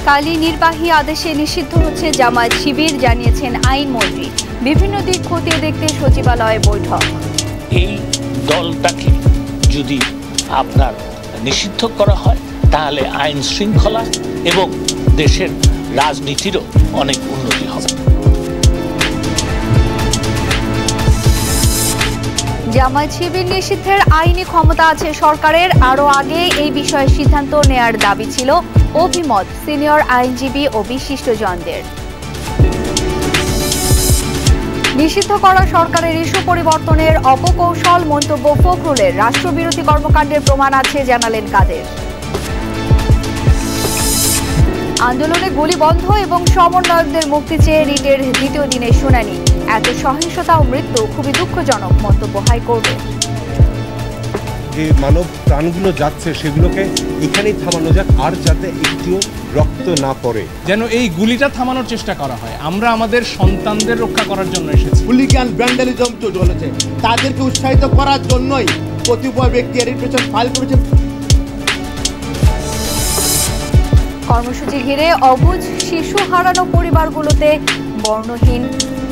কালই নির্বাহী আদেশে নিষিদ্ধ হচ্ছে জামায়াত শিবির, জানিয়েছেন আইনমন্ত্রী। বিভিন্ন দিক খতিয়ে দেখতে সচিবালয়ে বৈঠক। এই দলটাকে যদি আপনার নিষিদ্ধ করা হয় তাহলে আইন শৃঙ্খলা এবং দেশের রাজনীতিরও অনেক উন্নতি হবে। জামায়াত শিবির নিষিদ্ধের আইনি ক্ষমতা আছে সরকারের। আরও আগে এই বিষয়ে সিদ্ধান্ত নেয়ার দাবি ছিল অভিমত সিনিয়র আইনজীবী ও বিশিষ্টজনদের। নিষিদ্ধ করা সরকারের ইস্যু পরিবর্তনের অপকৌশল মন্তব্য ফখরুলের। রাষ্ট্রবিরোধী কর্মকাণ্ডের প্রমাণ আছে, জানালেন কাদের। আন্দোলনে গুলি বন্ধ এবং সমন্বয়কদের মুক্তি চেয়ে রিটের দ্বিতীয় দিনের শুনানি। এত সহিংসতা ও মৃত্যু খুবই দুঃখজনক, মন্তব্য হাইকোর্টের। যে মানব প্রাণগুলো যাচ্ছে সেগুলোকে এখানেই থামানো যাক, আর যাতে একটিও রক্ত না পড়ে, যেন এই গুলিটা থামানোর চেষ্টা করা হয়। আমরা আমাদের সন্তানদের রক্ষা করার জন্য এসেছি। হুলিগান ভ্যান্ডালিজম তো চলেছে, তাদেরকে উৎসাহিত করার জন্যই কতিপয় ব্যক্তি এর পেছনে ফাইল করেছে। কর্মসূচি ঘিরে অবুঝ শিশু হারানো পরিবারগুলোতে বর্ণহীন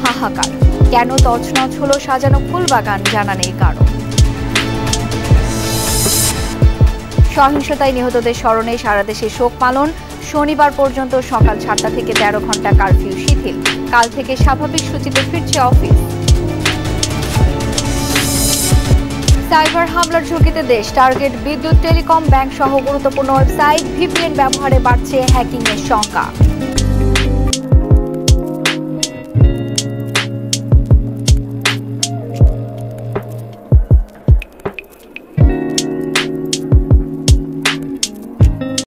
হাহাকার। কেন তছনছ হলো সাজানো ফুলবাগান, জানা নেই কারণ। সহিংসতায় নিহতদের স্মরণে সারা দেশে শোক পালন। শনিবার পর্যন্ত সকাল 7টা থেকে 13 ঘন্টা কারফিউ শিথিল। কাল থেকে স্বাভাবিক সূচিতে ফিরছে অফিস। সাইবার হামলার ঝুঁকিতে দেশ। টার্গেট বিদ্যুৎ, টেলিকম, ব্যাংক সহ গুরুত্বপূর্ণ ওয়েবসাইট। ভিপিএন ব্যবহারে বাড়ছে হ্যাকিং এর শঙ্কা।